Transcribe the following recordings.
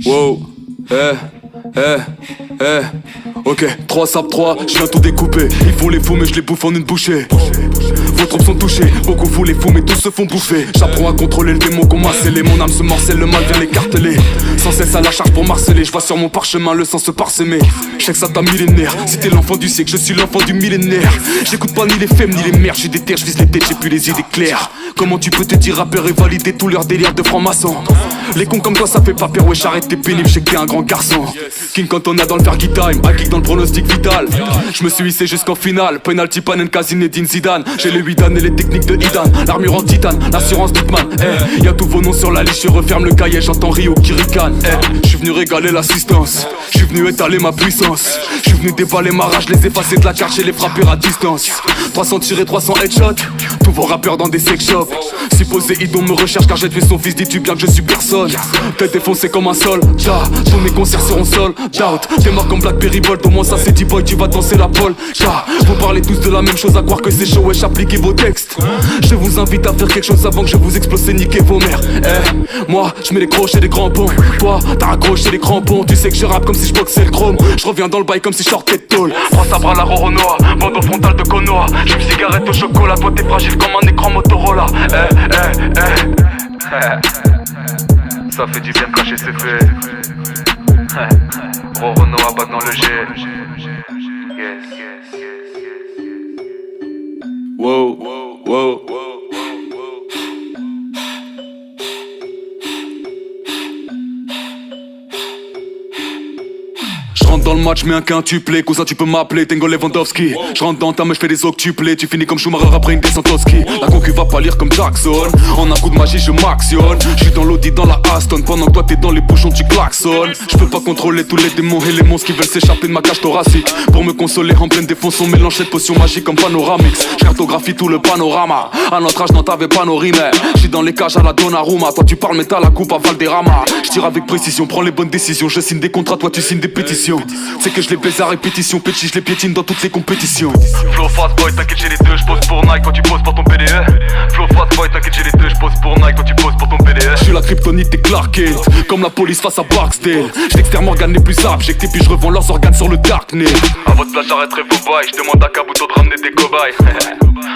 Wow, ok, 3 sap 3, je viens tout découper. Ils font les fous mais je les bouffe en une bouchée. Vos troupes sont touchés, beaucoup vous les fous mais tous se font bouffer. J'apprends à contrôler le démon qu'on m'a scellé. Mon âme se morcelle, le mal vient l'écarteler. Sans cesse à la charge pour marceler. Je vois sur mon parchemin le sang se parsemer. Je sais que ça t'a millénaire. Si t'es l'enfant du siècle, je suis l'enfant du millénaire. J'écoute pas ni les femmes ni les mères. J'ai des terres, je vise les têtes, j'ai plus les idées claires. Comment tu peux te dire rappeur et valider tout leur délire de franc-maçon? Les cons comme toi ça fait pas peur, wesh arrête t'es pénible, je sais que t'es un grand garçon. King quand on a dans le Fergie Time, à geek dans le pronostic vital. Je me suis hissé jusqu'en finale, penalty panen Zinedine Zidane. J'ai les 8 dan et les techniques de Idan, l'armure en titane, l'assurance Bitman. Y'a tous vos noms sur la liste, je referme le cahier, j'entends Rio qui ricane. J'suis venu régaler l'assistance, j'suis venu étaler ma puissance. J'suis venu déballer ma rage, les effacer de la carte et les frapper à distance. 300 tirés, 300 headshots, tous vos rappeurs dans des sex shops. Supposé Idon me recherche car j'ai tué son fils, dis-tu bien que je suis personne. Tête défoncée comme un soldat, tous mes concerts seront sold out. T'es mort comme Blackberry Bolt, au moins ça c'est D-boy, tu vas danser la pole. Vous parlez tous de la même chose, à croire que c'est chaud, wesh appliquez vos textes. Je vous invite à faire quelque chose avant que je vous explose et niquer vos mères. Moi je mets les crochets des crampons, toi t'as raccroché les crampons. Tu sais que je rappe comme si je boxais le chrome, je reviens dans le bail comme si je sortais de tôle. 3 sabres à la Roronoa, bande au frontal de Konoha. J'fume cigarette au chocolat, toi t'es fragile comme un écran Motorola. Ça fait du bien de cacher ses faits. Roronoa bat dans le G. Wow, wow. J'rentre dans le match, mets un quintuplé, cousin tu peux m'appeler Tengo Lewandowski. J'rentre dans ta meuf, j'fais des octuplés. Tu finis comme Schumacher après une descente au ski. La concu va pas lire comme Jackson. En un coup de magie je m'actionne. J'suis dans l'Audi dans la Aston. Pendant que toi t'es dans les bouchons tu klaxonnes. J'peux pas contrôler tous les démons et les monstres qui veulent s'échapper de ma cage thoracique. Pour me consoler en pleine défonce on mélange cette potion magique comme Panoramix. J'cartographie tout le panorama. À notre âge non t'avais pas nos rimes. J'suis dans les cages à la Donnarumma. Toi tu parles mais t'as la coupe à Valderrama. J'tire avec précision, prends les bonnes décisions. Je signe des contrats, toi tu signes des pétitions. C'est que je les baise à répétition, petit je les piétine dans toutes les compétitions. Flow fast boy, t'inquiète j'ai les deux, j'pose pour Nike quand tu poses pour ton PDE. Flow fast boy, t'inquiète j'ai les deux, j'pose pour Nike quand tu poses pour ton PDE. J'suis la kryptonite des Clark Kent, comme la police face à Barksdale. J't'externe Morgan les plus abjects et puis j'revends leurs organes sur le darknet. À votre place j'arrêterai vos bails, j'demande à Kabuto de ramener des cobayes.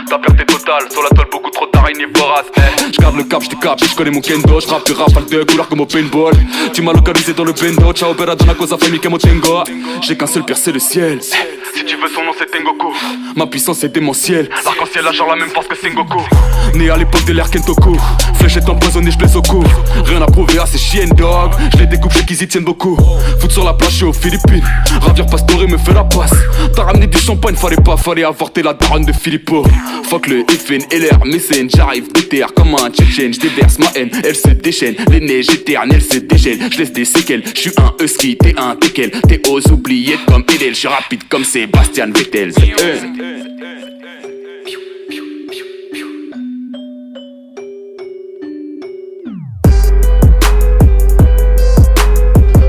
Ta perte est totale, sur la toile beaucoup trop d'araignées voraces. J'garde le cap, j'te j'connais mon kendo. J'rappe du rafale de couleur comme au paintball. Tu m'as localisé dans le bendo, ciao opera dans la cosa famille que tengo. J'ai qu'un seul pire c'est le ciel. Si tu veux son nom c'est Tengoku. Ma puissance est démentielle. L'arc-en-ciel a genre la même force que Sengoku. Né à l'époque de l'ère Kentoku. Fléchette empoisonnée, j'blesse au cou. Rien à prouver à ces chiennes dog. J'les découpe, j'ai qu'ils y tiennent beaucoup. Foot sur la plage, j'suis aux Philippines. Ravir Pastore me fait la passe. T'as ramené du champagne, fallait avorter la daronne de Filippo. Fuck le FN et l'air mécène. J'arrive déterre comme un tchétchène. J'déverse ma haine, elle se déchaîne. Les neiges éternelles se déchaînent. J'laisse des séquelles, j'suis un husky, t'es un teckel. T'es aux oubliettes comme Edel. J'suis rapide comme Sébastien Vettel.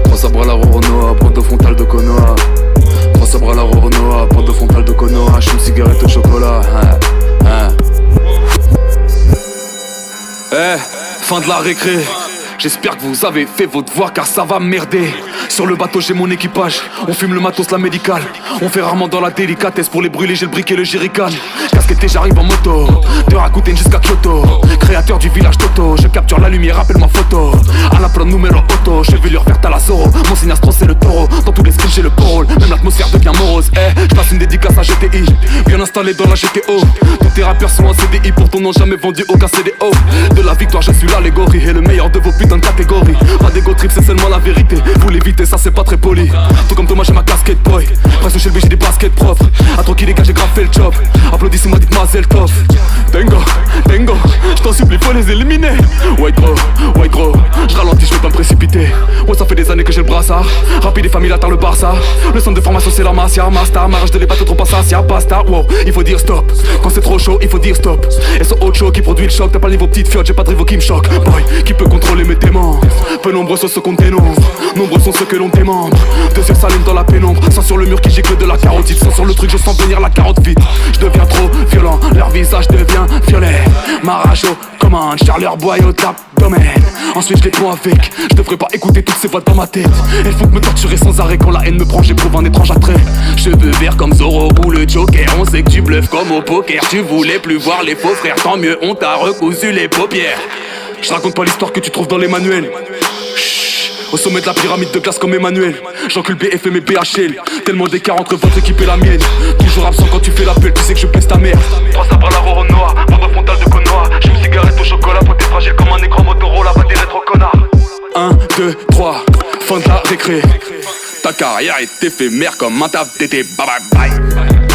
Trois sabres à la Roronoa, bande au frontal de Konoha. Trois sabres à la Roronoa, bande au frontal de Konoha. J'fume cigarette au chocolat. Fin de la récré. J'espère que vous avez fait votre devoir car ça va merder. Sur le bateau j'ai mon équipage. On fume le matos, la médicale. On fait rarement dans la délicatesse. Pour les brûler j'ai le briquet et le jerrycan. Casquetté j'arrive en moto. De Rakuten jusqu'à Kyoto. Créateur du village Toto. Je capture la lumière, rappelle ma photo. À la plante numéro auto. Chevelure verte à la Zoro. Mon signe astro c'est le taureau. Dans tous les skins j'ai le parole. Même l'atmosphère devient morose. J'passe une dédicace à GTI. Bien installé dans la GTO. Tous tes rappeurs sont en CDI. Pour ton nom jamais vendu aucun CDO. De la victoire je suis l'allégorie. Et le meilleur de vos putains de catégories. Pas d'ego trip c'est seulement la vérité. Vous l'évitez ça c'est pas très poli. Tout comme Thomas j'ai ma casquette boy. Presque chez le B j'ai des baskets propres. À trop qu'il les gars j'ai grave fait le job. Applaudissez-moi dites Mazel Tov. Tengo, j't'en supplie faut les éliminer. White gros, j'ralentis j'vais pas me précipiter. Ouais ça fait des années que j'ai le brassard. Rapide et famille attend le Barça. Le centre de formation c'est la Masia. Master, marrage de les bateaux trop insatiable. Basta, wow, il faut dire stop. Quand c'est trop chaud il faut dire stop. Et ce autre show qui produit le choc. T'as pas le niveau petite fiotte, j'ai pas de rivaux qui me choque. Boy, qui peut contrôler mes démons. Peu nombreux sont ceux qu'on dénombre. Nombreux sont ceux que l'on démembre. Deux yeux s'allument dans la pénombre. Sans sur le mur qui gicle de la carotide. Sans sur le truc je sens venir la carotte vite. Je deviens trop violent, leur visage devient violet. Ma rage au commande, Charleur boy au abdomen. Ensuite je les prends avec, je devrais pas écouter toutes ces voix dans ma tête. Elles font que me torturer sans arrêt quand la haine me prend, j'éprouve un étrange attrait. Cheveux verts comme Zoro ou le Joker, on sait que tu bluffes comme au poker. Tu voulais plus voir les faux frères, tant mieux on t'a recousu les paupières. Je raconte pas l'histoire que tu trouves dans les manuels. Au sommet de la pyramide de glace comme Emmanuel. J'encule BFM et BHL. Tellement d'écart entre votre équipe et la mienne. Toujours absent quand tu fais l'appel, tu sais que je baisse ta mère. 3 sabres à la roro noire, bande frontale de connois. J'fume cigarette au chocolat, peau t'es fragile comme un écran Motorola, pas des rétro connards. 1, 2, 3, fin de la récré. Ta carrière est éphémère comme un taf d'été, bye bye bye.